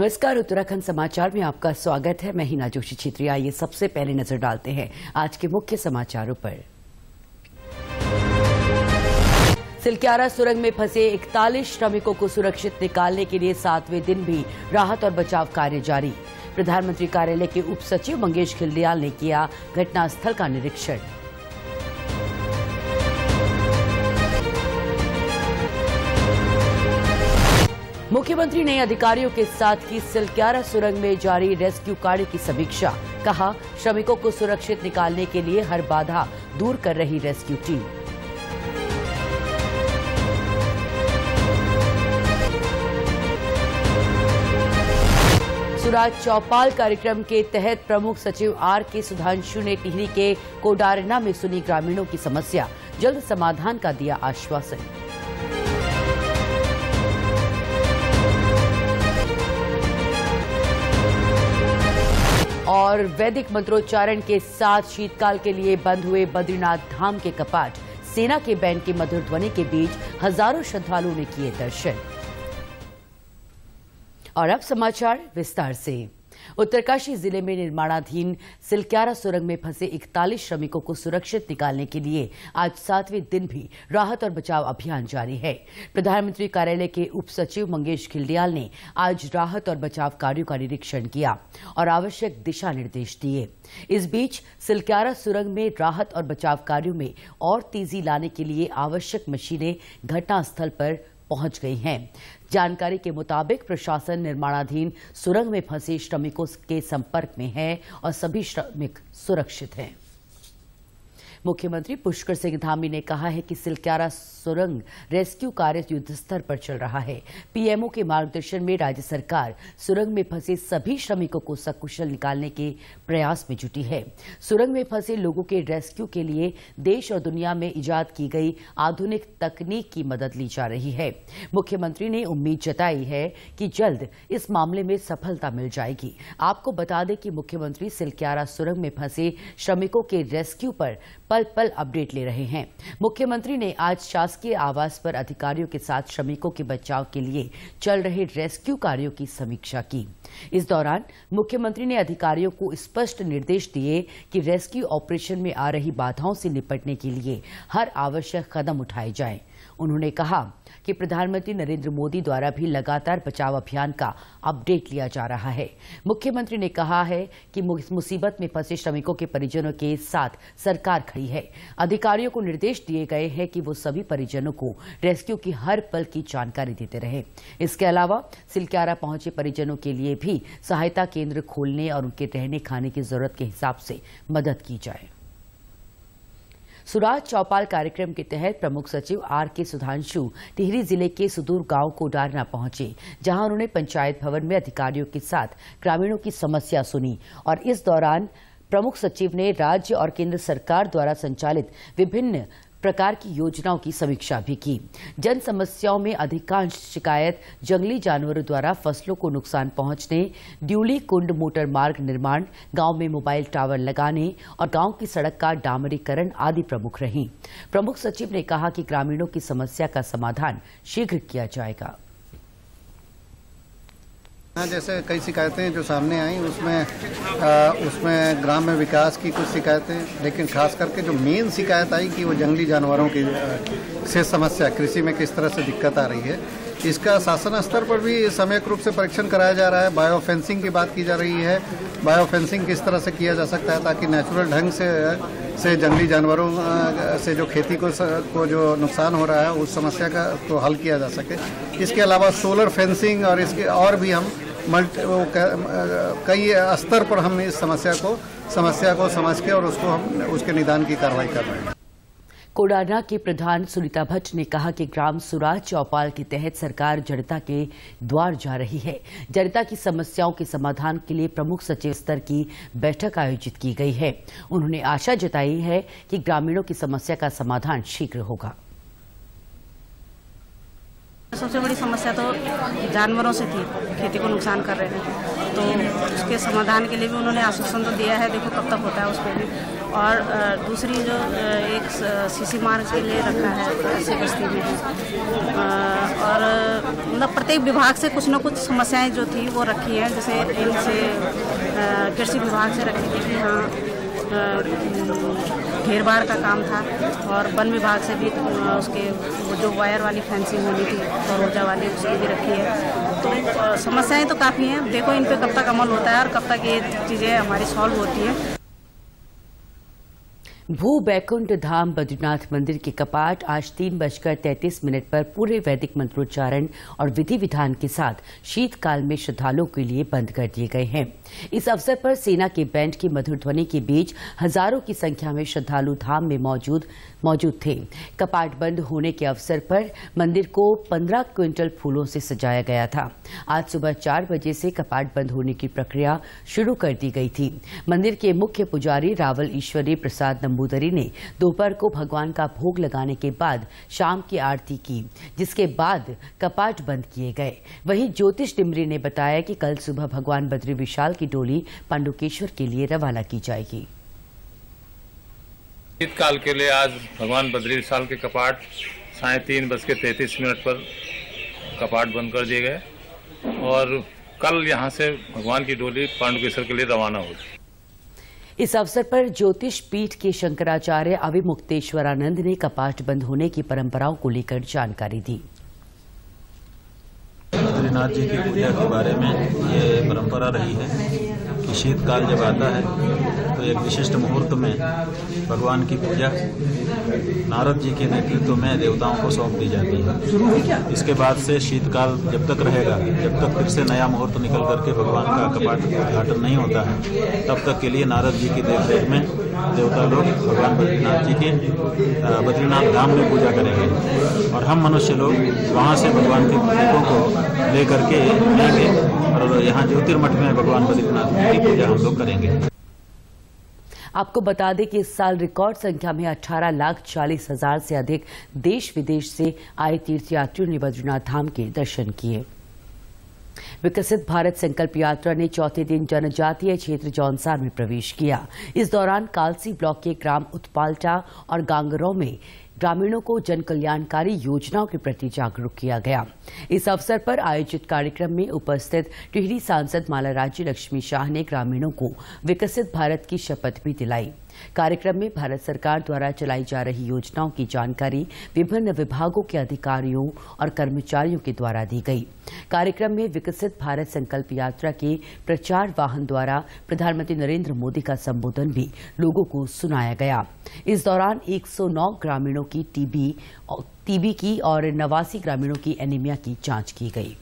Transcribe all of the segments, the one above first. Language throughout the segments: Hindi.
नमस्कार, उत्तराखंड समाचार में आपका स्वागत है। मैं हिना जोशी छित्रिया। आइए सबसे पहले नजर डालते हैं आज के मुख्य समाचारों पर। सिलक्यारा सुरंग में फंसे 41 श्रमिकों को सुरक्षित निकालने के लिए 7वें दिन भी राहत और बचाव कार्य जारी। प्रधानमंत्री कार्यालय के उप सचिव मंगेश खिल्डियाल ने किया घटनास्थल का निरीक्षण। मुख्यमंत्री ने अधिकारियों के साथ की सिलक्यारा सुरंग में जारी रेस्क्यू कार्य की समीक्षा। कहा, श्रमिकों को सुरक्षित निकालने के लिए हर बाधा दूर कर रही रेस्क्यू टीम। सुराज चौपाल कार्यक्रम के तहत प्रमुख सचिव आर.के. सुधांशु ने टिहरी के कोडारना में सुनी ग्रामीणों की समस्या, जल्द समाधान का दिया आश्वासन। और वैदिक मंत्रोच्चारण के साथ शीतकाल के लिए बंद हुए बद्रीनाथ धाम के कपाट, सेना के बैंड की मधुर ध्वनि के बीच हजारों श्रद्धालुओं ने किए दर्शन। और अब समाचार विस्तार से। उत्तरकाशी जिले में निर्माणाधीन सिलक्यारा सुरंग में फंसे 41 श्रमिकों को सुरक्षित निकालने के लिए आज 7वें दिन भी राहत और बचाव अभियान जारी है। प्रधानमंत्री कार्यालय के उप सचिव मंगेश खिल्डियाल ने आज राहत और बचाव कार्यों का निरीक्षण किया और आवश्यक दिशा निर्देश दिए। इस बीच सिलक्यारा सुरंग में राहत और बचाव कार्यों में और तेजी लाने के लिए आवश्यक मशीनें घटनास्थल पर पहुंच गई हैं। जानकारी के मुताबिक प्रशासन निर्माणाधीन सुरंग में फंसे श्रमिकों के संपर्क में है और सभी श्रमिक सुरक्षित हैं। मुख्यमंत्री पुष्कर सिंह धामी ने कहा है कि सिलक्यारा सुरंग रेस्क्यू कार्य युद्ध स्तर पर चल रहा है। पीएमओ के मार्गदर्शन में राज्य सरकार सुरंग में फंसे सभी श्रमिकों को सकुशल निकालने के प्रयास में जुटी है। सुरंग में फंसे लोगों के रेस्क्यू के लिए देश और दुनिया में इजाद की गई आधुनिक तकनीक की मदद ली जा रही है। मुख्यमंत्री ने उम्मीद जताई है कि जल्द इस मामले में सफलता मिल जाएगी। आपको बता दें कि मुख्यमंत्री सिलक्यारा सुरंग में फंसे श्रमिकों के रेस्क्यू पर पल पल अपडेट ले रहे हैं। मुख्यमंत्री ने आज शासकीय आवास पर अधिकारियों के साथ श्रमिकों के बचाव के लिए चल रहे रेस्क्यू कार्यों की समीक्षा की। इस दौरान मुख्यमंत्री ने अधिकारियों को स्पष्ट निर्देश दिए कि रेस्क्यू ऑपरेशन में आ रही बाधाओं से निपटने के लिए हर आवश्यक कदम उठाए जाएं। उन्होंने कहा कि प्रधानमंत्री नरेंद्र मोदी द्वारा भी लगातार बचाव अभियान का अपडेट लिया जा रहा है। मुख्यमंत्री ने कहा है कि मुसीबत में फंसे श्रमिकों के परिजनों के साथ सरकार खड़ी है। अधिकारियों को निर्देश दिए गए हैं कि वो सभी परिजनों को रेस्क्यू की हर पल की जानकारी देते रहे। इसके अलावा सिलक्यारा पहुंचे परिजनों के लिए भी सहायता केंद्र खोलने और उनके रहने खाने की जरूरत के हिसाब से मदद की जाए। सुराज चौपाल कार्यक्रम के तहत प्रमुख सचिव आर.के. सुधांशु टिहरी जिले के सुदूर गांव कोडारना पहुंचे, जहां उन्होंने पंचायत भवन में अधिकारियों के साथ ग्रामीणों की समस्या सुनी और इस दौरान प्रमुख सचिव ने राज्य और केंद्र सरकार द्वारा संचालित विभिन्न प्रकार की योजनाओं की समीक्षा भी की। जन समस्याओं में अधिकांश शिकायत जंगली जानवरों द्वारा फसलों को नुकसान पहुंचने, ड्यूली कुंड मोटर मार्ग निर्माण, गांव में मोबाइल टावर लगाने और गांव की सड़क का डामरीकरण आदि प्रमुख रहीं। प्रमुख सचिव ने कहा कि ग्रामीणों की समस्या का समाधान शीघ्र किया जाएगा। जैसे कई शिकायतें जो सामने आई उसमें ग्राम में विकास की कुछ शिकायतें, लेकिन खास करके जो मेन शिकायत आई कि वो जंगली जानवरों की से समस्या, कृषि में किस तरह से दिक्कत आ रही है, इसका शासन स्तर पर भी समयक रूप से परीक्षण कराया जा रहा है। बायो फेंसिंग की बात की जा रही है। बायो फेंसिंग किस तरह से किया जा सकता है ताकि नेचुरल ढंग से जंगली जानवरों से जो खेती को जो नुकसान हो रहा है उस समस्या का तो हल किया जा सके। इसके अलावा सोलर फेंसिंग और इसके और भी हम कई स्तर पर हम इस समस्या को समझ के और उसके निदान की कार्रवाई कर रहे हैं। कोडारना के प्रधान सुनीता भट्ट ने कहा कि ग्राम सुराज चौपाल के तहत सरकार जनता के द्वार जा रही है। जनता की समस्याओं के समाधान के लिए प्रमुख सचिव स्तर की बैठक आयोजित की गई है। उन्होंने आशा जताई है कि ग्रामीणों की समस्या का समाधान शीघ्र होगा। सबसे बड़ी समस्या तो जानवरों से थी, खेती को नुकसान कर रहे थे, तो उसके समाधान के लिए भी उन्होंने आश्वासन तो दिया है। देखो कब तक होता है उस पर भी। और दूसरी जो एक सीसी मार्ग के लिए रखा है ऐसे बस्ती में है। और मतलब प्रत्येक विभाग से कुछ न कुछ समस्याएं जो थी वो रखी है। जैसे इनसे कृषि विभाग से रखी थी कि हाँ घेर बाड़ का काम था, और वन विभाग से भी उसके जो वायर वाली फेंसिंग होनी थी सौरोजा वाली उसकी भी रखी है। तो समस्याएं तो काफ़ी हैं। देखो इन पे कब तक अमल होता है और कब तक ये चीज़ें हमारी सॉल्व होती हैं। भू बैकुंठ धाम बद्रीनाथ मंदिर के कपाट आज 3:33 पर पूरे वैदिक मंत्रोच्चारण और विधि विधान के साथ शीतकाल में श्रद्धालुओं के लिए बंद कर दिए गए हैं। इस अवसर पर सेना के बैंड की मधुर ध्वनि के बीच हजारों की संख्या में श्रद्धालु धाम में मौजूद थे। कपाट बंद होने के अवसर पर मंदिर को 15 क्विंटल फूलों से सजाया गया था। आज सुबह 4 बजे से कपाट बंद होने की प्रक्रिया शुरू कर दी गई थी। मंदिर के मुख्य पुजारी रावल ईश्वरी प्रसाद नंबूदरी ने दोपहर को भगवान का भोग लगाने के बाद शाम की आरती की, जिसके बाद कपाट बंद किए गए। वहीं ज्योतिष डिमरी ने बताया कि कल सुबह भगवान बद्री विशाल की डोली पांडुकेश्वर के लिए रवाना की जाएगी। शीतकाल के लिए आज भगवान बद्री विशाल के कपाट 3:33 पर कपाट बंद कर दिए गए और कल यहां से भगवान की डोली पांडुकेश्वर के लिए रवाना होगी। इस अवसर पर ज्योतिष पीठ के शंकराचार्य अविमुक्तेश्वरानंद ने कपाट बंद होने की परंपराओं को लेकर जानकारी दी। बद्रीनाथ जी की पूजा के बारे में ये परंपरा रही है कि शीतकाल जब आता है तो एक विशिष्ट मुहूर्त में भगवान की पूजा नारद जी के नेतृत्व में देवताओं को सौंप दी जाती है। इसके बाद से शीतकाल जब तक रहेगा, जब तक फिर से नया मुहूर्त निकल करके भगवान का कपाट उद्घाटन नहीं होता है, तब तक के लिए नारद जी की देखरेख में देवता लोग भगवान बद्रीनाथ जी की बद्रीनाथ धाम में पूजा करेंगे और हम मनुष्य लोग वहाँ से भगवान के प्रतीकों को लेकर के आएंगे और यहाँ ज्योतिर्मठ में भगवान बद्रीनाथ जी की पूजा हम लोग करेंगे। आपको बता दें कि इस साल रिकॉर्ड संख्या में 18,40,000 से अधिक देश विदेश से आए तीर्थयात्रियों ने बद्रीनाथ धाम के दर्शन किए। विकसित भारत संकल्प यात्रा ने चौथे दिन जनजातीय क्षेत्र जौनसार में प्रवेश किया। इस दौरान कालसी ब्लॉक के ग्राम उत्पाल्टा और गांगरों में ग्रामीणों को जन कल्याणकारी योजनाओं के प्रति जागरूक किया गया। इस अवसर पर आयोजित कार्यक्रम में उपस्थित टिहरी सांसद माला राज्य लक्ष्मी शाह ने ग्रामीणों को विकसित भारत की शपथ भी दिलाई। कार्यक्रम में भारत सरकार द्वारा चलाई जा रही योजनाओं की जानकारी विभिन्न विभागों के अधिकारियों और कर्मचारियों के द्वारा दी गई। कार्यक्रम में विकसित भारत संकल्प यात्रा के प्रचार वाहन द्वारा प्रधानमंत्री नरेंद्र मोदी का संबोधन भी लोगों को सुनाया गया। इस दौरान 109 ग्रामीणों की टीबी की और 89 ग्रामीणों की एनीमिया की जांच की गई।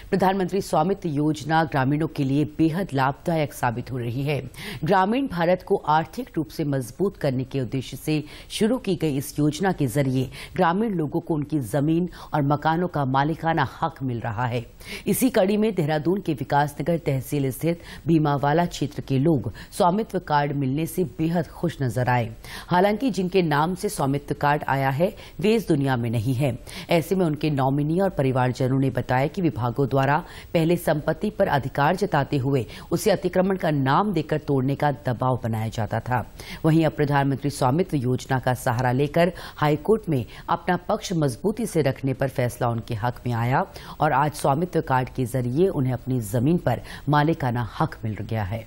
प्रधानमंत्री स्वामित्व योजना ग्रामीणों के लिए बेहद लाभदायक साबित हो रही है। ग्रामीण भारत को आर्थिक रूप से मजबूत करने के उद्देश्य से शुरू की गई इस योजना के जरिए ग्रामीण लोगों को उनकी जमीन और मकानों का मालिकाना हक मिल रहा है। इसी कड़ी में देहरादून के विकासनगर तहसील स्थित भीमावाला क्षेत्र के लोग स्वामित्व कार्ड मिलने से बेहद खुश नजर आए। हालांकि जिनके नाम से स्वामित्व कार्ड आया है वे इस दुनिया में नहीं है। ऐसे में उनके नॉमिनी और परिवारजनों ने बताया कि विभागों द्वारा पहले संपत्ति पर अधिकार जताते हुए उसे अतिक्रमण का नाम देकर तोड़ने का दबाव बनाया जाता था। वहीं अब प्रधानमंत्री स्वामित्व योजना का सहारा लेकर हाईकोर्ट में अपना पक्ष मजबूती से रखने पर फैसला उनके हक में आया और आज स्वामित्व कार्ड के जरिए उन्हें अपनी जमीन पर मालिकाना हक मिल गया है।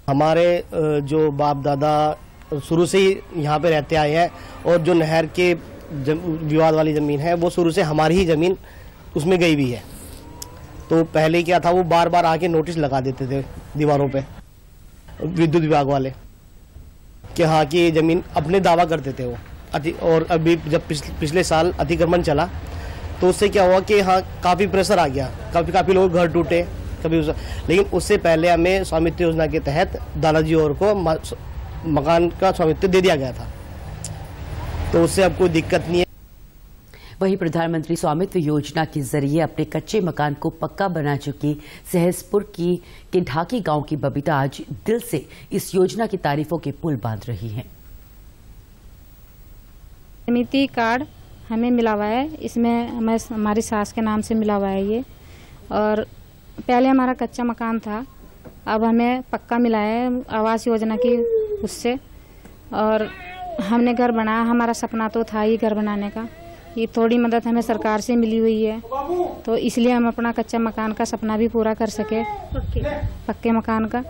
हमारे जो बाप दादा शुरू से ही यहाँ पे रहते आए हैं और जो नहर के विवाद वाली जमीन है वो शुरू से हमारी ही जमीन उसमें गई भी है। तो पहले क्या था, वो बार बार आके नोटिस लगा देते थे दीवारों पे विद्युत विभाग वाले कि हाँ कि ये जमीन अपने दावा करते थे वो। और अभी जब पिछले साल अतिक्रमण चला तो उससे क्या हुआ कि हाँ काफ़ी प्रेशर आ गया, काफ़ी लोग घर टूटे लेकिन उससे पहले हमें स्वामित्व योजना के तहत दादाजी और को मकान का स्वामित्व दे दिया गया था, तो उससे अब कोई दिक्कत नहीं है। वहीं प्रधानमंत्री स्वामित्व योजना के जरिए अपने कच्चे मकान को पक्का बना चुकी सहसपुर के ढाकी गांव की बबीता आज दिल से इस योजना की तारीफों के पुल बांध रही हैं। समिति कार्ड हमें मिला हुआ है, इसमें हमारी सास के नाम से मिला हुआ है ये। और पहले हमारा कच्चा मकान था अब हमें पक्का मिला है आवास योजना की उससे, और हमने घर बनाया। हमारा सपना तो था ही घर बनाने का। ये थोड़ी मदद हमें सरकार से मिली हुई है, तो इसलिए हम अपना कच्चा मकान का सपना भी पूरा कर सके, पक्के मकान का।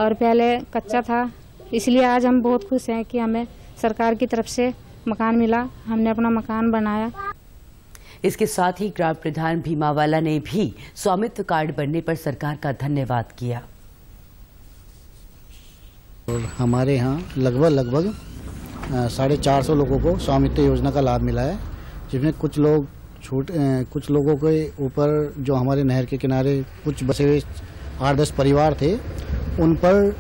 और पहले कच्चा था, इसलिए आज हम बहुत खुश हैं कि हमें सरकार की तरफ से मकान मिला, हमने अपना मकान बनाया। इसके साथ ही ग्राम प्रधान भीमावाला ने भी स्वामित्व कार्ड बनने पर सरकार का धन्यवाद किया। और हमारे यहाँ लगभग 450 लोगों को स्वामित्व योजना का लाभ मिला है, जिसमें कुछ लोगों के ऊपर जो हमारे नहर के किनारे कुछ बसे हुए 8-10 परिवार थे, उन पर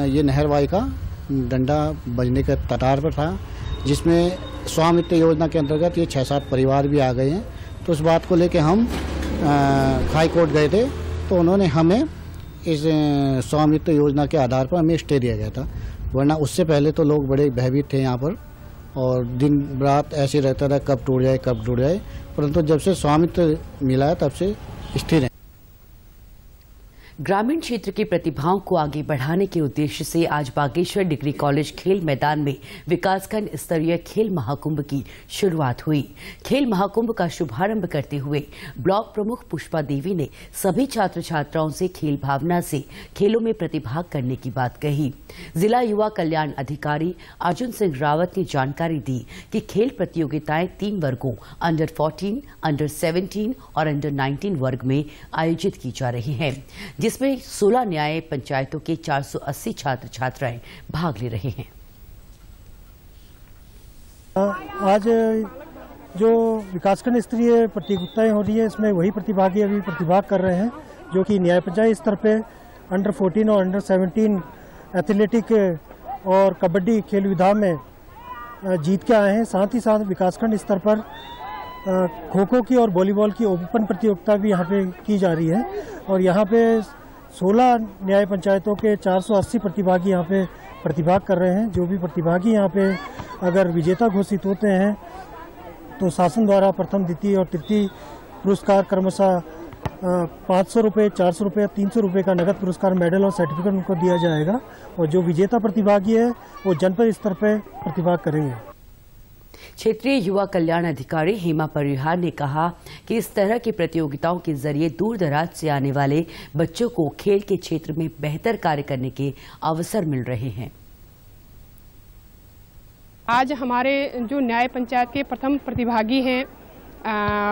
ये नहरवाई का डंडा बजने के कतार पर था, जिसमें स्वामित्व योजना के अंतर्गत ये 6-7 परिवार भी आ गए हैं। तो उस बात को लेकर हम हाई कोर्ट गए थे, तो उन्होंने हमें इस स्वामित्व योजना के आधार पर हमें स्टे दिया गया था, वरना उससे पहले तो लोग बड़े भयभीत थे यहाँ पर और दिन रात ऐसे रहता था कब टूट जाए, परंतु जब से स्वामित्व मिला है तब से स्थिर है। ग्रामीण क्षेत्र की प्रतिभाओं को आगे बढ़ाने के उद्देश्य से आज बागेश्वर डिग्री कॉलेज खेल मैदान में विकासखंड स्तरीय खेल महाकुंभ की शुरुआत हुई। खेल महाकुंभ का शुभारंभ करते हुए ब्लॉक प्रमुख पुष्पा देवी ने सभी छात्र छात्राओं से खेल भावना से खेलों में प्रतिभाग करने की बात कही। जिला युवा कल्याण अधिकारी अर्जुन सिंह रावत ने जानकारी दी कि खेल प्रतियोगिताएं 3 वर्गों अंडर 14, अंडर 17 और अंडर 19 वर्ग में आयोजित की जा रही हैं, जिसमें 16 न्याय पंचायतों के 480 छात्र छात्राएं भाग ले रहे हैं। आज जो विकासखंड स्तरीय प्रतियोगिताएं हो रही है, इसमें वही प्रतिभागी अभी प्रतिभाग कर रहे हैं जो कि न्याय पंचायत स्तर पे अंडर 14 और अंडर 17 एथलेटिक और कबड्डी खेल विधा में जीत के आए हैं। साथ ही साथ विकासखंड स्तर पर खो खो की और वॉलीबॉल की ओपन प्रतियोगिता भी यहाँ पे की जा रही है और यहाँ पे 16 न्याय पंचायतों के 480 प्रतिभागी यहाँ पे प्रतिभाग कर रहे हैं। जो भी प्रतिभागी यहाँ पे अगर विजेता घोषित होते हैं तो शासन द्वारा प्रथम, द्वितीय और तृतीय पुरस्कार क्रमशः 500 रुपये, 400 रुपये, 300 रुपये का नगद पुरस्कार, मेडल और सर्टिफिकेट उनको दिया जाएगा और जो विजेता प्रतिभागी है वो जनपद स्तर पर प्रतिभाग करेंगे। क्षेत्रीय युवा कल्याण अधिकारी हेमा परिहार ने कहा कि इस तरह की प्रतियोगिताओं के जरिए दूर दराज से आने वाले बच्चों को खेल के क्षेत्र में बेहतर कार्य करने के अवसर मिल रहे हैं। आज हमारे जो न्याय पंचायत के प्रथम प्रतिभागी हैं,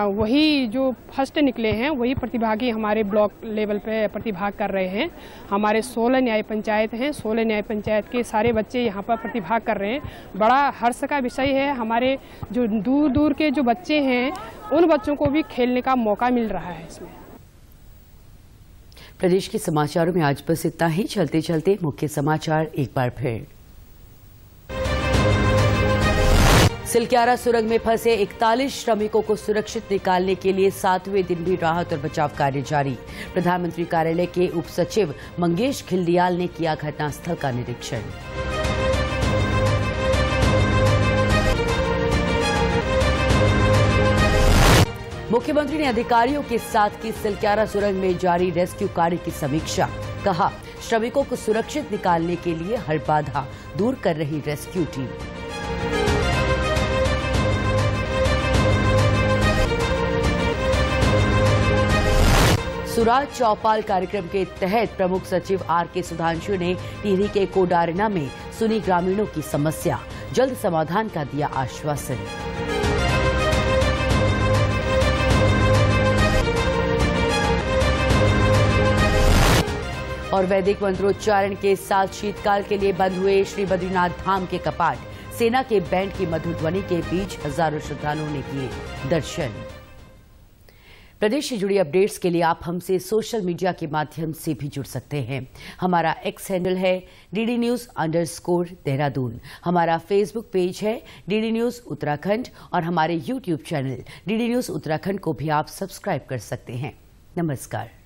वही जो फर्स्ट निकले हैं वही प्रतिभागी हमारे ब्लॉक लेवल पे प्रतिभाग कर रहे हैं। हमारे 16 न्याय पंचायत हैं, 16 न्याय पंचायत के सारे बच्चे यहाँ पर प्रतिभाग कर रहे हैं। बड़ा हर्ष का विषय है। हमारे जो दूर दूर के जो बच्चे हैं उन बच्चों को भी खेलने का मौका मिल रहा है इसमें। प्रदेश के समाचारों में आज बस इतना ही। चलते चलते मुख्य समाचार एक बार फिर। सिलक्यारा सुरंग में फंसे 41 श्रमिकों को सुरक्षित निकालने के लिए 7वें दिन भी राहत और बचाव कार्य जारी। प्रधानमंत्री कार्यालय के उप सचिव मंगेश खिल्डियाल ने किया घटनास्थल का निरीक्षण। मुख्यमंत्री ने अधिकारियों के साथ की सिलक्यारा सुरंग में जारी रेस्क्यू कार्य की समीक्षा। कहा, श्रमिकों को सुरक्षित निकालने के लिए हर बाधा दूर कर रही रेस्क्यू टीम। सुराज चौपाल कार्यक्रम के तहत प्रमुख सचिव आर.के. सुधांशु ने टिहरी के कोडारना में सुनी ग्रामीणों की समस्या, जल्द समाधान का दिया आश्वासन। और वैदिक मंत्रोच्चारण के साथ शीतकाल के लिए बंद हुए श्री बद्रीनाथ धाम के कपाट। सेना के बैंड की मधुर ध्वनि के बीच हजारों श्रद्धालुओं ने किए दर्शन। प्रदेश से जुड़ी अपडेट्स के लिए आप हमसे सोशल मीडिया के माध्यम से भी जुड़ सकते हैं। हमारा एक्स हैंडल है DD_News_देहरादून। हमारा फेसबुक पेज है DD News उत्तराखंड और हमारे YouTube channel DD News Uttarakhand को भी आप सब्सक्राइब कर सकते हैं। नमस्कार।